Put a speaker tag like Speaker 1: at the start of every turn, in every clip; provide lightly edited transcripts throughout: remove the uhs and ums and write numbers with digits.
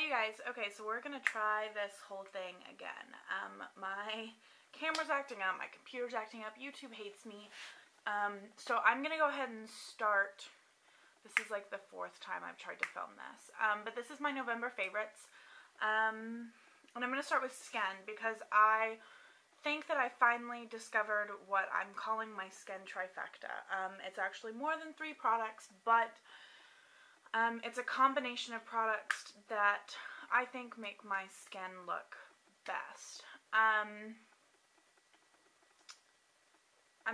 Speaker 1: Hey you guys, okay, so we're gonna try this whole thing again. My camera's acting up, my computer's acting up, YouTube hates me. So I'm gonna go ahead and start. This is like the 4th time I've tried to film this. But this is my November favorites. And I'm gonna start with Skin because I think that I finally discovered what I'm calling my Skin trifecta. It's actually more than 3 products, but it's a combination of products that I think make my skin look best. I'm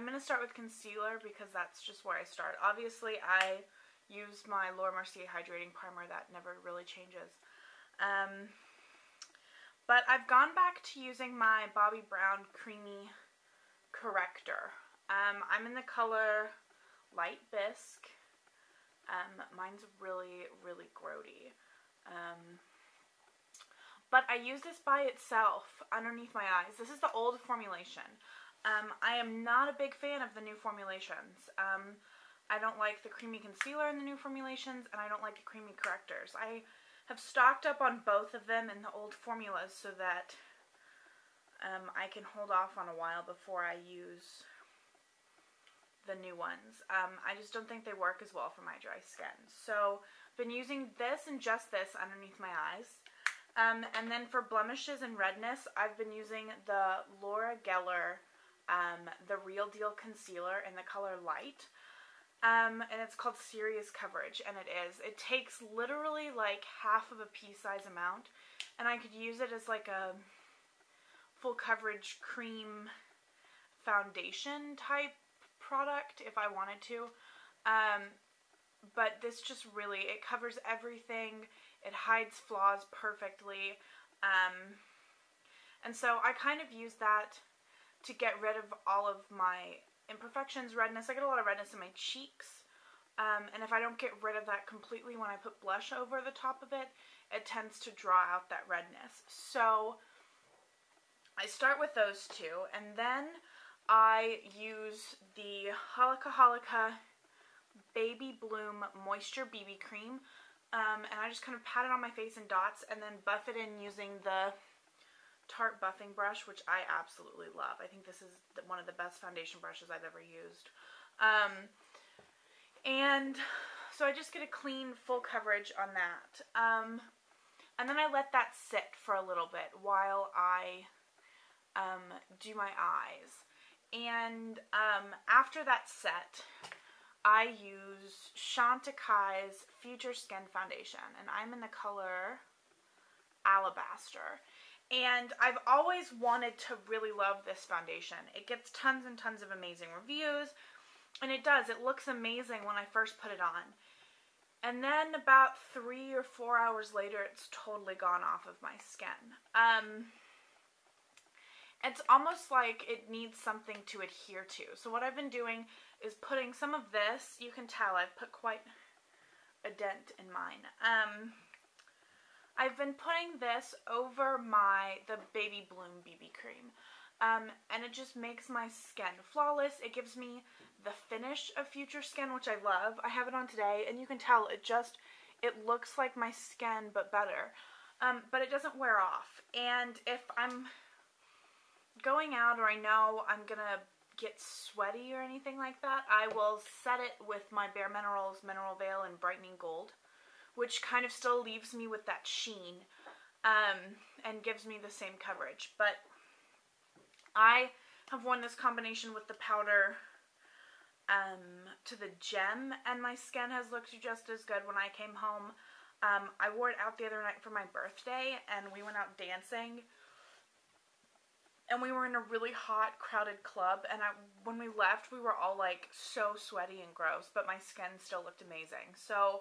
Speaker 1: going to start with concealer because that's just where I start. Obviously, I use my Laura Mercier Hydrating Primer. That never really changes. But I've gone back to using my Bobbi Brown Creamy Corrector. I'm in the color Light Bisque. Mine's really, really grody. But I use this by itself underneath my eyes. This is the old formulation. I am not a big fan of the new formulations. I don't like the creamy concealer in the new formulations, and I don't like the creamy correctors. I have stocked up on both of them in the old formulas so that I can hold off on a while before I use the new ones. I just don't think they work as well for my dry skin. So I've been using this and just this underneath my eyes. And then for blemishes and redness, I've been using the Laura Geller, the Real Deal Concealer in the color Light. And it's called Serious Coverage, and it is. It takes literally like half of a pea-size amount, and I could use it as like a full coverage cream foundation type product if I wanted to, but this just really, it covers everything, it hides flaws perfectly, and so I kind of use that to get rid of all of my imperfections, redness. I get a lot of redness in my cheeks, and if I don't get rid of that completely when I put blush over the top of it, it tends to draw out that redness. So I start with those two, and then I use the Holika Baby Bloom Moisture BB Cream, and I just kind of pat it on my face in dots and then buff it in using the Tarte buffing brush, which I absolutely love. I think this is one of the best foundation brushes I've ever used. And so I just get a clean, full coverage on that. And then I let that sit for a little bit while I do my eyes. And after that's set, I use Chantecaille's Future Skin Foundation, and I'm in the color Alabaster. And I've always wanted to really love this foundation. It gets tons and tons of amazing reviews, and it does. It looks amazing when I first put it on. And then about 3 or 4 hours later, it's totally gone off of my skin. It's almost like it needs something to adhere to. So what I've been doing is putting some of this, you can tell I've put quite a dent in mine. I've been putting this over the Baby Bloom BB cream. And it just makes my skin flawless. It gives me the finish of Future Skin, which I love. I have it on today, and you can tell it looks like my skin, but better. But it doesn't wear off. And if I'm going out or I know I'm gonna get sweaty or anything like that, I will set it with my Bare Minerals Mineral Veil in Brightening Gold, which kind of still leaves me with that sheen, and gives me the same coverage. But I have worn this combination with the powder to the gem, and my skin has looked just as good when I came home. I wore it out the other night for my birthday, and we went out dancing. And we were in a really hot, crowded club, and when we left, we were all like so sweaty and gross, but my skin still looked amazing. So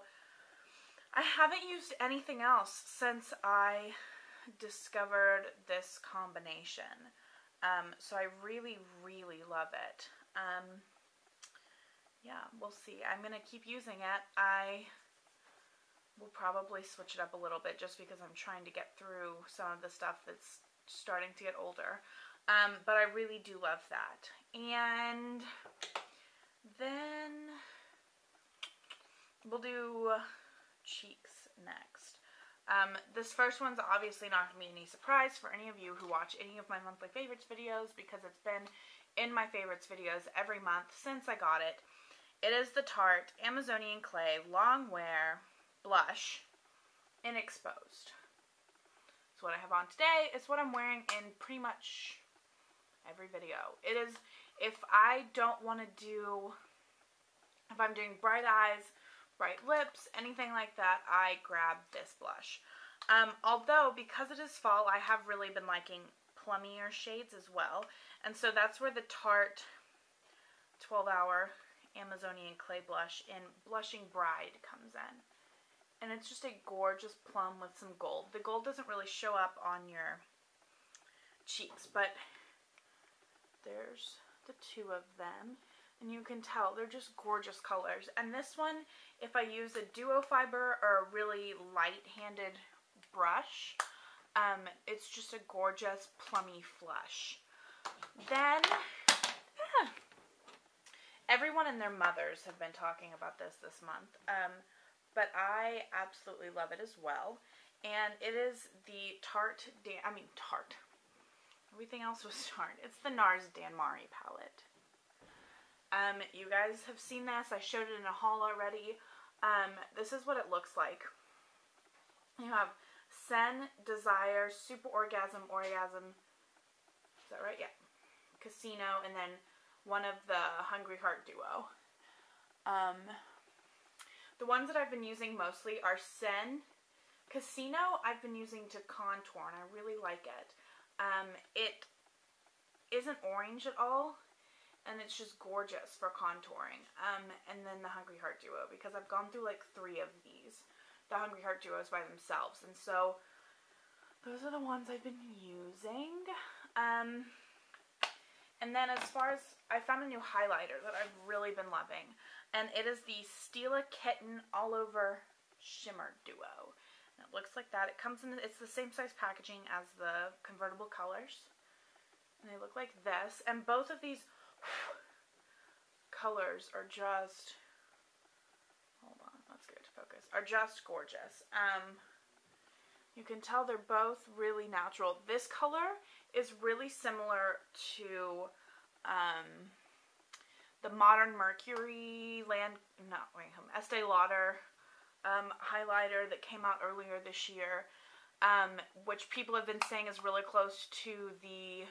Speaker 1: I haven't used anything else since I discovered this combination. So I really, really love it. Yeah, we'll see. I'm going to keep using it. I will probably switch it up a little bit just because I'm trying to get through some of the stuff that's starting to get older, but I really do love that. And then we'll do cheeks next. This first one's obviously not going to be any surprise for any of you who watch any of my monthly favorites videos because it's been in my favorites videos every month since I got it. It is the Tarte Amazonian Clay Long Wear Blush in Exposed. It's what I have on today. It's what I'm wearing in pretty much every video. It is, if I don't want to do, if I'm doing bright eyes, bright lips, anything like that, I grab this blush. Although, because it is fall, I have really been liking plummier shades as well. And so that's where the Tarte 12-Hour Amazonian Clay Blush in Blushing Bride comes in. And it's just a gorgeous plum with some gold. The gold doesn't really show up on your cheeks, but there's the two of them. And you can tell they're just gorgeous colors. And this one, if I use a duo fiber or a really light-handed brush, it's just a gorgeous plummy flush. Then, everyone and their mothers have been talking about this month, but I absolutely love it as well. And it is the Tarte, everything else was Tarte. It's the NARS Danmari palette. You guys have seen this. I showed it in a haul already. This is what it looks like. You have Sen, Desire, Super Orgasm, is that right? Yeah. Casino, and then one of the Hungry Heart duo. The ones that I've been using mostly are Sen. Casino I've been using to contour, and I really like it. It isn't orange at all, and it's just gorgeous for contouring. And then the Hungry Heart duo, because I've gone through like 3 of these. The Hungry Heart duos by themselves, and so those are the ones I've been using. And then as far as, I found a new highlighter that I've really been loving, and it is the Stila Kitten All Over Shimmer Duo. And it looks like that. It comes in, it's the same size packaging as the convertible colors, and they look like this. And both of these colors are just, hold on, let's get it to focus, are just gorgeous. You can tell they're both really natural. This color is really similar to the Modern Mercury Estee Lauder highlighter that came out earlier this year, which people have been saying is really close to the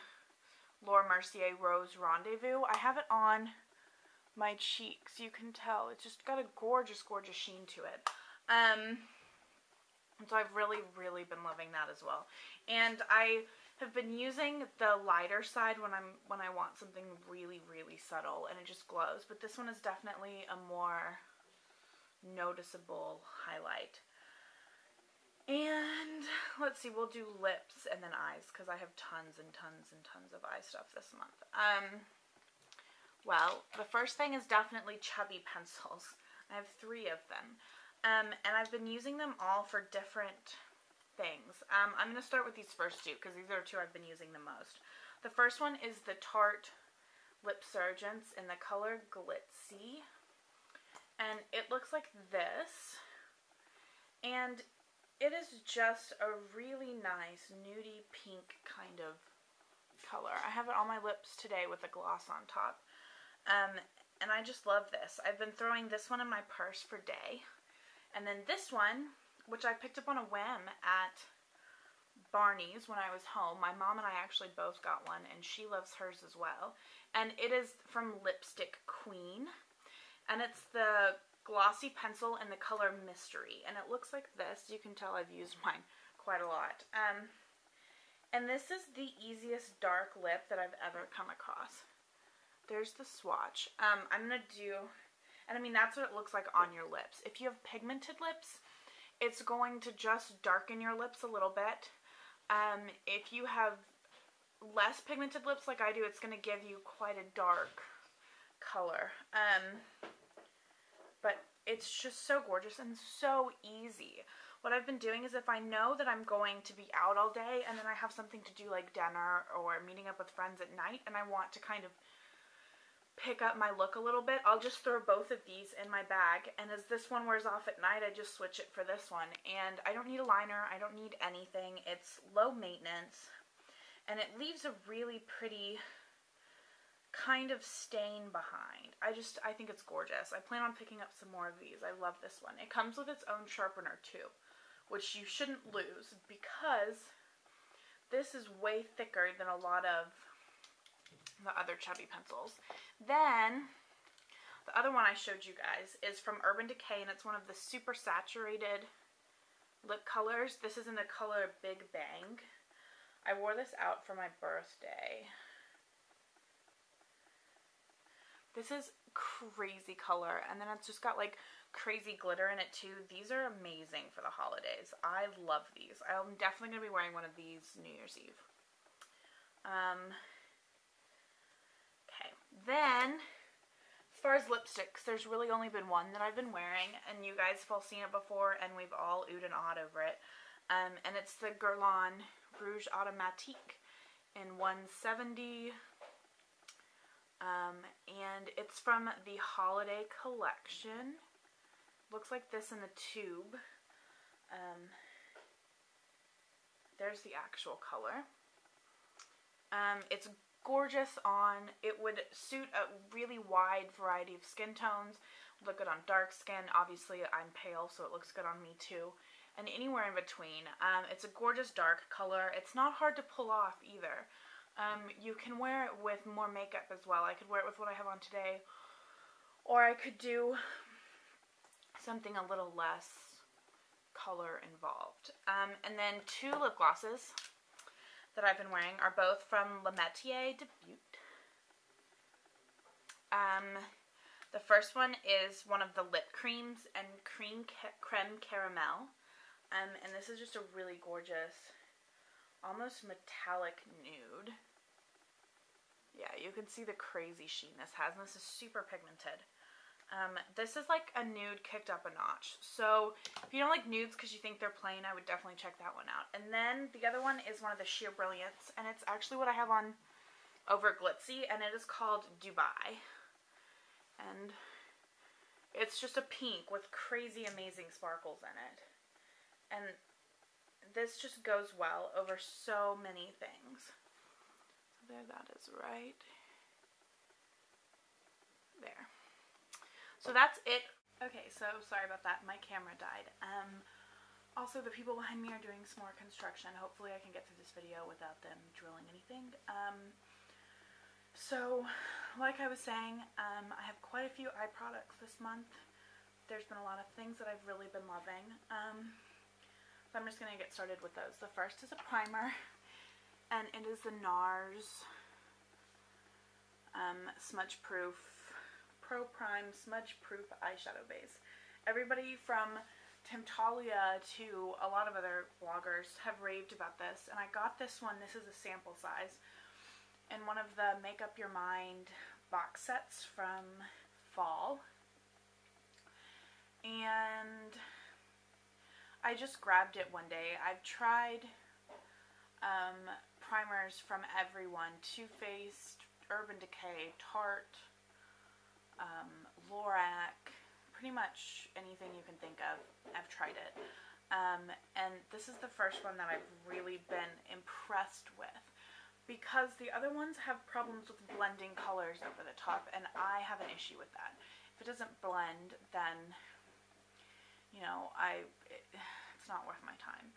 Speaker 1: Laura Mercier Rose Rendezvous. I have it on my cheeks. You can tell it's just got a gorgeous, gorgeous sheen to it. And so I've really, really been loving that as well. And I have been using the lighter side when I want something really, really subtle and it just glows. But this one is definitely a more noticeable highlight. And let's see, we'll do lips and then eyes because I have tons and tons and tons of eye stuff this month. Well, the first thing is definitely chubby pencils. I have 3 of them. And I've been using them all for different things. I'm going to start with these first 2 because these are 2 I've been using the most. The first one is the Tarte Lipsurgence in the color Glitzy. And it looks like this. And it is just a really nice nudie pink kind of color. I have it on my lips today with a gloss on top. And I just love this. I've been throwing this one in my purse for day. And then this one, which I picked up on a whim at Barney's when I was home. My mom and I actually both got one, and she loves hers as well. And it is from Lipstick Queen. And it's the glossy pencil in the color Mystery. And it looks like this. You can tell I've used mine quite a lot. And this is the easiest dark lip that I've ever come across. There's the swatch. I'm going to do... And I mean, that's what it looks like on your lips. If you have pigmented lips, it's going to just darken your lips a little bit. If you have less pigmented lips like I do, it's going to give you quite a dark color. But it's just so gorgeous and so easy. What I've been doing is if I know that I'm going to be out all day and then I have something to do like dinner or meeting up with friends at night and I want to kind of pick up my look a little bit, I'll just throw both of these in my bag, and as this one wears off at night, I just switch it for this one. And I don't need a liner, I don't need anything. It's low maintenance, and it leaves a really pretty kind of stain behind. I think it's gorgeous. I plan on picking up some more of these. I love this one. It comes with its own sharpener too, which you shouldn't lose because this is way thicker than a lot of the other chubby pencils. Then the other one I showed you guys is from Urban Decay, and it's one of the super saturated lip colors. This is in the color Big Bang. I wore this out for my birthday. This is crazy color, and then it's just got like crazy glitter in it too. These are amazing for the holidays. I love these. I'm definitely going to be wearing one of these New Year's Eve. Then, as far as lipsticks, there's really only been one that I've been wearing, and you guys have all seen it before, and we've all oohed and awed over it. And it's the Guerlain Rouge Automatique in 170. And it's from the holiday collection. Looks like this in the tube. There's the actual color. It's gorgeous on. It would suit a really wide variety of skin tones. Look good on dark skin. Obviously, I'm pale, so it looks good on me too. And anywhere in between. It's a gorgeous dark color. It's not hard to pull off either. You can wear it with more makeup as well. I could wear it with what I have on today, or I could do something a little less color involved. And then two lip glosses that I've been wearing are both from Metier de Beaute. The first one is one of the lip creams and Creme Caramel. And this is just a really gorgeous, almost metallic nude. Yeah, you can see the crazy sheen this has, and this is super pigmented. This is like a nude kicked up a notch. So if you don't like nudes because you think they're plain, I would definitely check that one out. And then the other one is one of the sheer Brilliance, and it's actually what I have on over Glitzy, and it is called Dubai. And it's just a pink with crazy amazing sparkles in it. And this just goes well over so many things. So there, that is right there. So that's it. Okay, so sorry about that. My camera died. Also, the people behind me are doing some more construction. Hopefully I can get through this video without them drilling anything. So, like I was saying, I have quite a few eye products this month. There's been a lot of things that I've really been loving. So I'm just going to get started with those. The first is a primer, and it is the NARS Smudgeproof Pro Prime Smudgeproof Eyeshadow Base. Everybody from Talia to a lot of other bloggers have raved about this, and I got this one. This is a sample size in one of the Make Up Your Mind box sets from fall, and I just grabbed it one day. I've tried primers from everyone: Too Faced, Urban Decay, Tarte, Lorac, pretty much anything you can think of, I've tried it. And this is the first one that I've really been impressed with, because the other ones have problems with blending colors over the top, and I have an issue with that. If it doesn't blend, then, you know, it's not worth my time.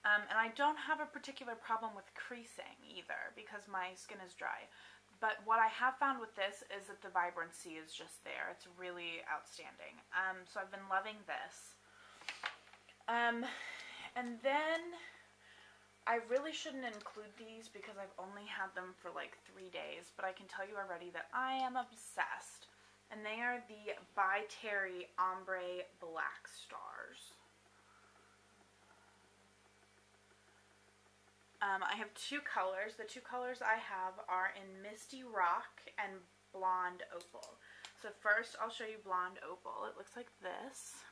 Speaker 1: And I don't have a particular problem with creasing either, because my skin is dry. But what I have found with this is that the vibrancy is just there. It's really outstanding. So I've been loving this. And then I really shouldn't include these because I've only had them for like 3 days, but I can tell you already that I am obsessed. And they are the ByTerry Ombre Blackstars. I have two colors. The two colors I have are in Misty Rock and Blonde Opal. So first I'll show you Blonde Opal. It looks like this.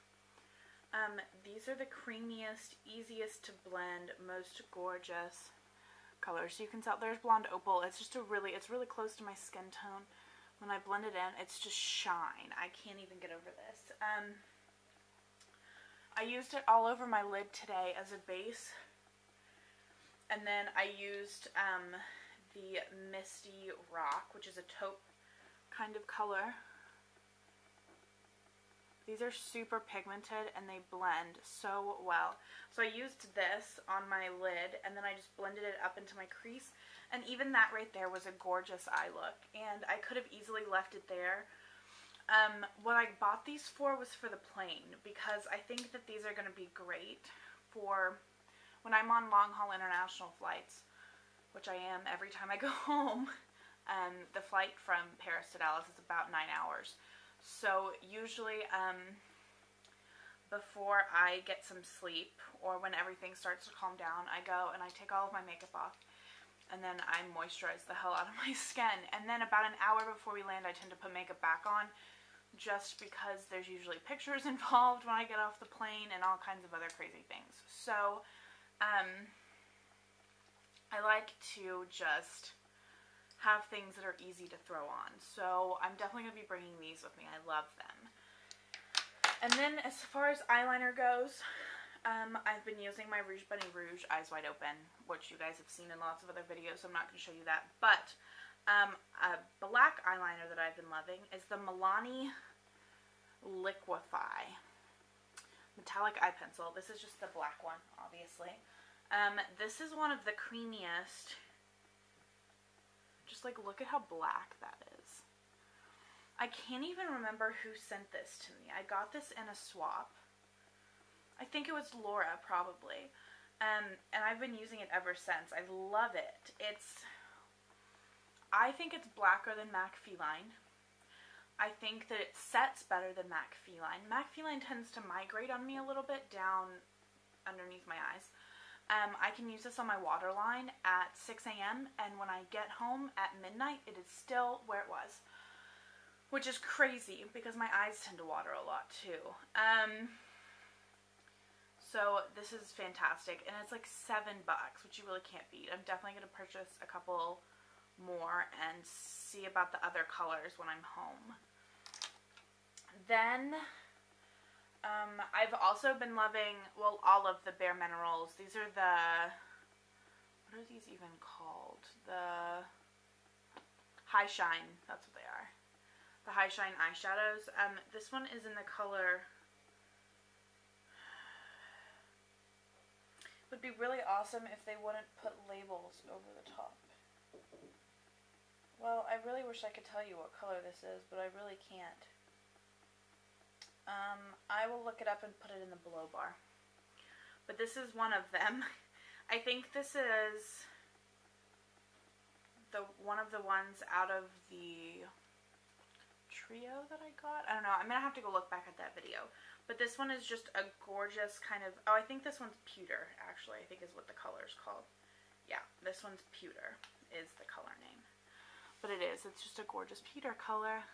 Speaker 1: These are the creamiest, easiest to blend, most gorgeous colors. So you can tell there's Blonde Opal. It's just it's really close to my skin tone, when I blend it in, it's just shine. I can't even get over this. I used it all over my lid today as a base. And then I used the Misty Rock, which is a taupe kind of color. These are super pigmented and they blend so well. So I used this on my lid and then I just blended it up into my crease. And even that right there was a gorgeous eye look. And I could have easily left it there. What I bought these for was for the plain, because I think that these are going to be great for when I'm on long-haul international flights, which I am every time I go home. The flight from Paris to Dallas is about 9 hours. So usually before I get some sleep or when everything starts to calm down, I go and I take all of my makeup off and then I moisturize the hell out of my skin. And then about an hour before we land, I tend to put makeup back on just because there's usually pictures involved when I get off the plane and all kinds of other crazy things. So I like to just have things that are easy to throw on. So I'm definitely going to be bringing these with me. I love them. And then as far as eyeliner goes, I've been using my Rouge Bunny Rouge Eyes Wide Open, which you guys have seen in lots of other videos, so I'm not going to show you that. But a black eyeliner that I've been loving is the Milani Liquif'eye Metallic Eye Pencil. This is just the black one, obviously. This is one of the creamiest. Just like, look at how black that is. I can't even remember who sent this to me. I got this in a swap. I think it was Laura, probably. And I've been using it ever since. I love it. I think it's blacker than MAC Feline. I think that it sets better than MAC Feline. MAC Feline tends to migrate on me a little bit down underneath my eyes. I can use this on my waterline at 6 a.m. and when I get home at midnight, it is still where it was. Which is crazy because my eyes tend to water a lot too. So this is fantastic and it's like $7, which you really can't beat. I'm definitely going to purchase a couple more and see about the other colors when I'm home. Then I've also been loving, well, all of the Bare Minerals. These are the, what are these even called? The High Shine, that's what they are. The High Shine eyeshadows. This one is in the color, would be really awesome if they wouldn't put labels over the top. Well, I really wish I could tell you what color this is, but I really can't. I will look it up and put it in the below bar. But this is one of them. I think this is one of the ones out of the trio that I got. I don't know. I'm going to have to go look back at that video. But this one is just a gorgeous kind of, oh, I think this one's Pewter, actually, I think is what the color is called. Yeah, this one's Pewter is the color name. But it is. It's just a gorgeous pewter color.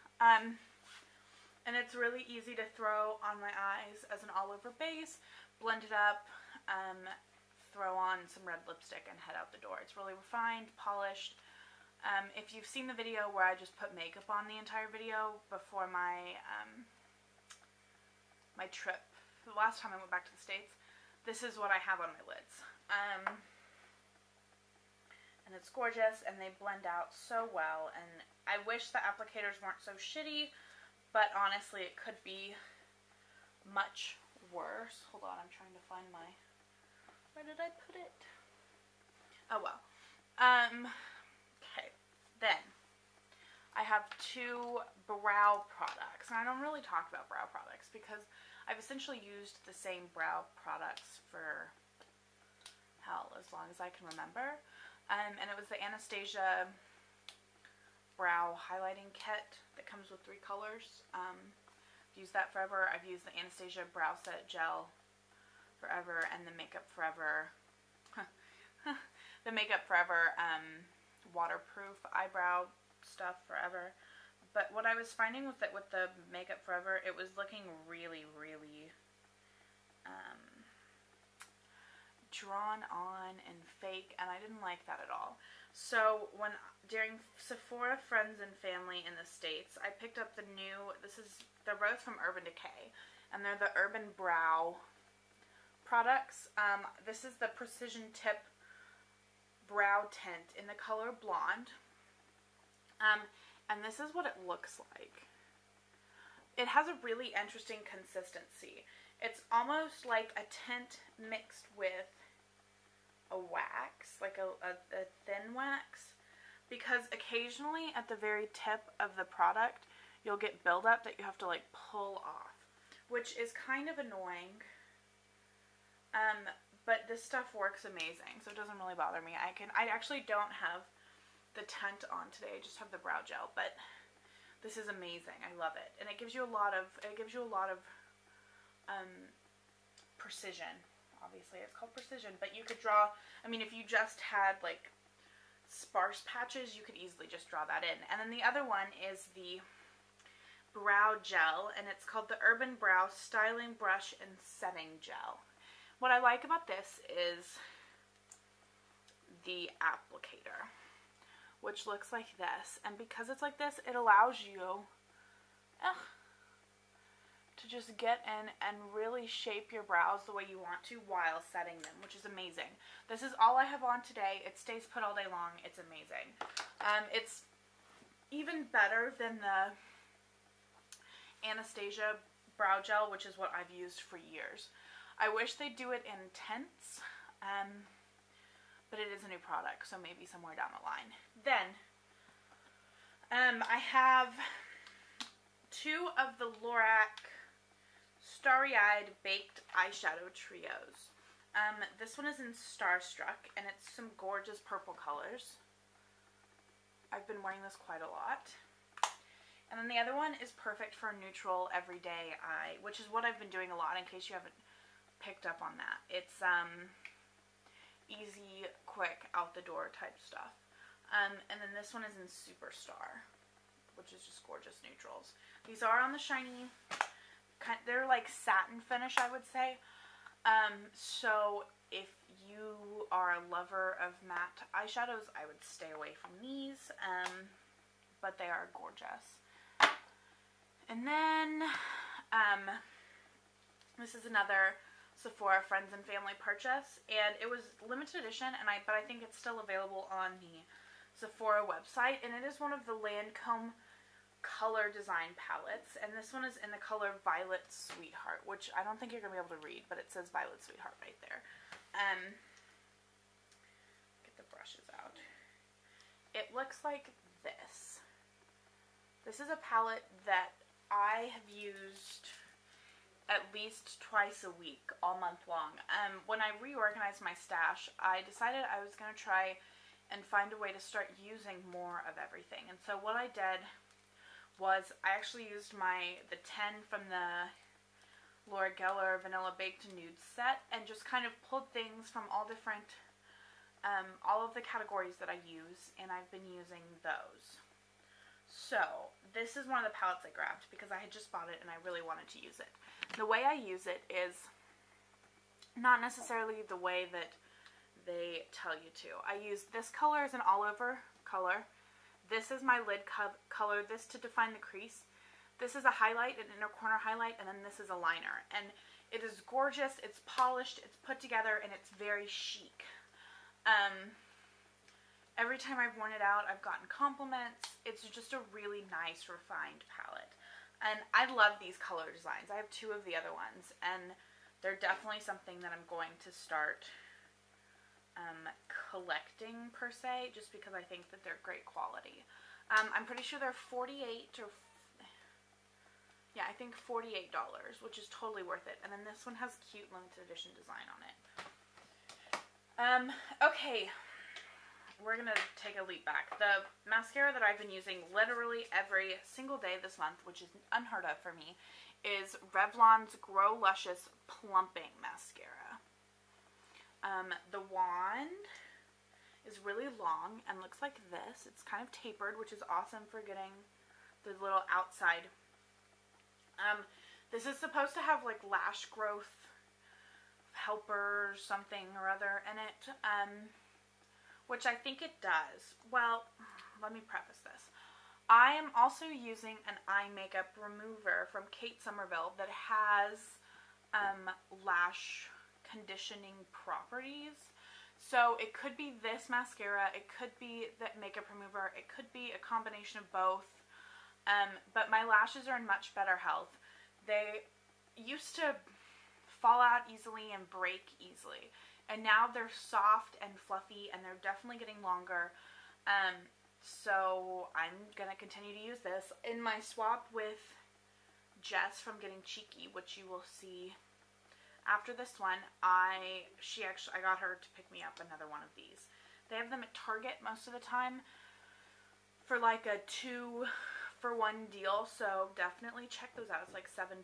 Speaker 1: And it's really easy to throw on my eyes as an all-over base, blend it up, throw on some red lipstick, and head out the door. It's really refined, polished. If you've seen the video where I just put makeup on the entire video before my my trip, the last time I went back to the States, this is what I have on my lids. And it's gorgeous, and they blend out so well, and I wish the applicators weren't so shitty, but honestly, it could be much worse. Hold on, I'm trying to find my, where did I put it? Oh well. Okay, then, I have two brow products, and I don't really talk about brow products, because I've essentially used the same brow products for, hell, as long as I can remember. And it was the Anastasia brow highlighting kit that comes with 3 colors. I've used that forever. I've used the Anastasia brow set gel forever, and the Makeup Forever waterproof eyebrow stuff forever. But what I was finding was that with the Makeup Forever, it was looking really, really drawn on and fake, and I didn't like that at all. So during Sephora Friends and Family in the States, I picked up the new, they're both from Urban Decay, and they're the Urban Brow products. This is the Precision Tip Brow Tint in the color Blonde. And this is what it looks like. It has a really interesting consistency. It's almost like a tint mixed with a wax, like a thin wax, because occasionally at the very tip of the product you'll get buildup that you have to like pull off, which is kind of annoying. But this stuff works amazing, so it doesn't really bother me. I actually don't have the tint on today, I just have the brow gel, but this is amazing. I love it, and it gives you a lot of precision. Obviously, it's called precision, but you could draw. I mean, if you just had like sparse patches, you could easily just draw that in. And then the other one is the brow gel, and it's called the Urban Brow Styling Brush and Setting Gel. What I like about this is the applicator, which looks like this, and because it's like this, it allows you to just get in and really shape your brows the way you want to while setting them, which is amazing. This is all I have on today. It stays put all day long. It's amazing. It's even better than the Anastasia brow gel, which is what I've used for years. I wish they'd do it in tints, but it is a new product, so maybe somewhere down the line. Then, I have two of the Lorac Starry-Eyed Baked Eyeshadow Trios. This one is in Starstruck, and it's some gorgeous purple colors. I've been wearing this quite a lot. And then the other one is perfect for a neutral everyday eye, which is what I've been doing a lot, in case you haven't picked up on that. It's easy, quick, out the door type stuff. And then this one is in Superstar, which is just gorgeous neutrals. These are on the shiny, they're like satin finish, I would say. So if you are a lover of matte eyeshadows, I would stay away from these, but they are gorgeous. And then this is another Sephora Friends and Family purchase, and it was limited edition, but I think it's still available on the Sephora website, and it is one of the Lancome color design palettes, and this one is in the color Violet Sweetheart, which I don't think you're going to be able to read, but it says Violet Sweetheart right there. Get the brushes out. It looks like this. This is a palette that I have used at least twice a week, all month long. When I reorganized my stash, I decided I was going to try and find a way to start using more of everything. And so what I did was I actually used the 10 from the Laura Geller Vanilla Baked Nude set and just kind of pulled things from all different, all of the categories that I use, and I've been using those. So this is one of the palettes I grabbed because I had just bought it and I really wanted to use it. The way I use it is not necessarily the way that they tell you to. I use this color as an all-over color. This is my lid color, this to define the crease. This is a highlight, an inner corner highlight, and then this is a liner. And it is gorgeous, it's polished, it's put together, and it's very chic. Every time I've worn it out, I've gotten compliments. It's just a really nice, refined palette. And I love these color designs. I have two of the other ones, and they're definitely something that I'm going to start collecting per se, just because I think that they're great quality. I'm pretty sure they're $48 or yeah, I think $48, which is totally worth it. And then this one has cute limited edition design on it. Okay, we're gonna take a leap back. The mascara that I've been using literally every single day this month, which is unheard of for me, is Revlon's Grow Luscious Plumping Mascara. The wand is really long and looks like this. It's kind of tapered, which is awesome for getting the little outside. This is supposed to have like lash growth helper something or other in it, which I think it does. Well, let me preface this. I am also using an eye makeup remover from Kate Somerville that has lash conditioning properties. So it could be this mascara, it could be that makeup remover, it could be a combination of both. But my lashes are in much better health. They used to fall out easily and break easily, and now they're soft and fluffy, and they're definitely getting longer. So I'm gonna continue to use this. In my swap with Jess from Getting Cheeky, which you will see after this one, I got her to pick me up another one of these. They have them at Target most of the time for like a 2-for-1 deal, so definitely check those out. It's like $7.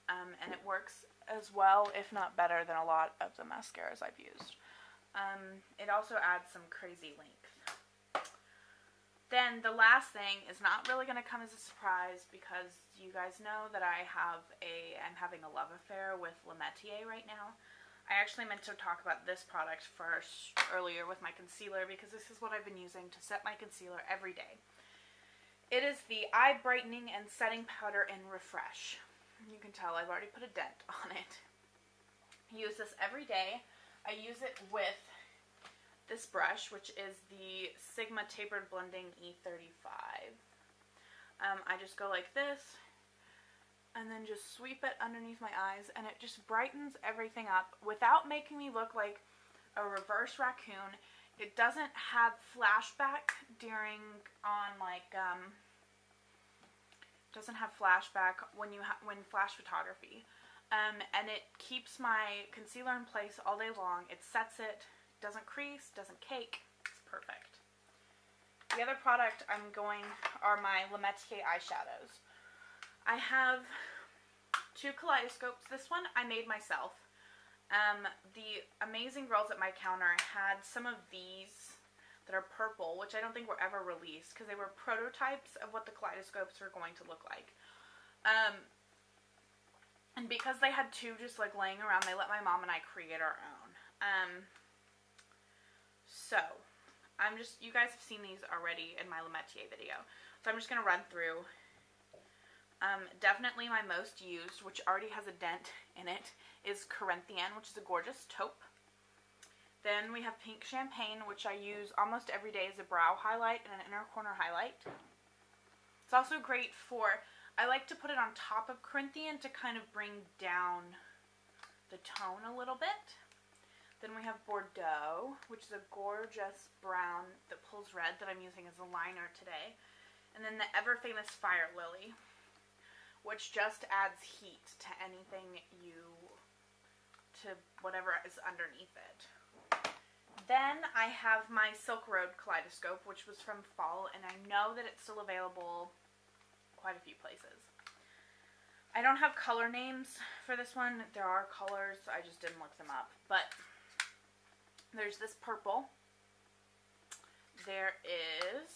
Speaker 1: And it works as well, if not better, than a lot of the mascaras I've used. It also adds some crazy length. Then the last thing is not really going to come as a surprise, because you guys know that I'm having a love affair with Metier right now. I actually meant to talk about this product first earlier with my concealer, because this is what I've been using to set my concealer every day. It is the Eye Brightening and Setting Powder in Refresh. You can tell I've already put a dent on it. I use this every day. I use it with this brush, which is the Sigma Tapered Blending E35. I just go like this, and then just sweep it underneath my eyes, and it just brightens everything up without making me look like a reverse raccoon. It doesn't have flashback doesn't have flashback when flash photography, and it keeps my concealer in place all day long. It sets it, doesn't crease, doesn't cake. It's perfect. The other product are my Metier eyeshadows. I have 2 kaleidoscopes. This one I made myself. The amazing girls at my counter had some of these that are purple, which I don't think were ever released, because they were prototypes of what the kaleidoscopes were going to look like. And because they had 2 just like laying around, they let my mom and I create our own. So you guys have seen these already in my Metier video, so I'm just going to run through. Definitely my most used, which already has a dent in it, is Corrector, which is a gorgeous taupe. Then we have Pink Champagne, which I use almost every day as a brow highlight and an inner corner highlight. It's also great I like to put it on top of Corrector to kind of bring down the tone a little bit. Then we have Bordeaux, which is a gorgeous brown that pulls red that I'm using as a liner today. And then the ever famous Fire Lily, which just adds heat to whatever is underneath it. Then I have my Silk Road Kaleidoscope, which was from fall, and I know that it's still available quite a few places. I don't have color names for this one. There are colors, I just didn't look them up. But there's this purple. There is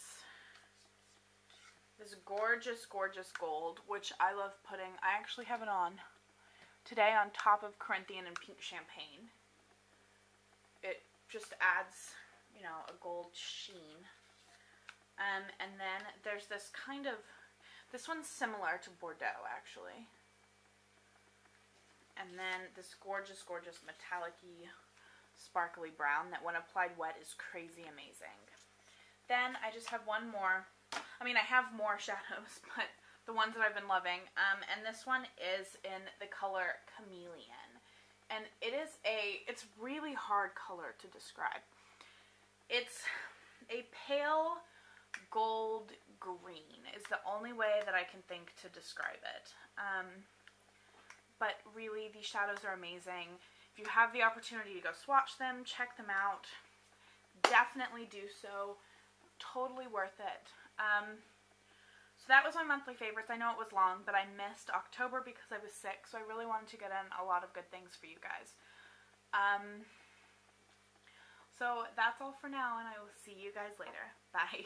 Speaker 1: this gorgeous, gorgeous gold, which I love putting. I actually have it on today on top of Corrector and Pink Champagne. It just adds, a gold sheen. And then there's this this one's similar to Bordeaux, actually. And then this gorgeous, gorgeous metallic-y, sparkly brown that when applied wet is crazy amazing. Then I just have one more. I have more shadows, but the ones that I've been loving. And this one is in the color Chameleon. And it's really hard color to describe. It's a pale gold green is the only way that I can think to describe it. But really, these shadows are amazing. If you have the opportunity to go swatch them, check them out, definitely do so. Totally worth it. So that was my monthly favorites. I know it was long, but I missed October because I was sick, so I really wanted to get in a lot of good things for you guys. So that's all for now, and I will see you guys later. Bye.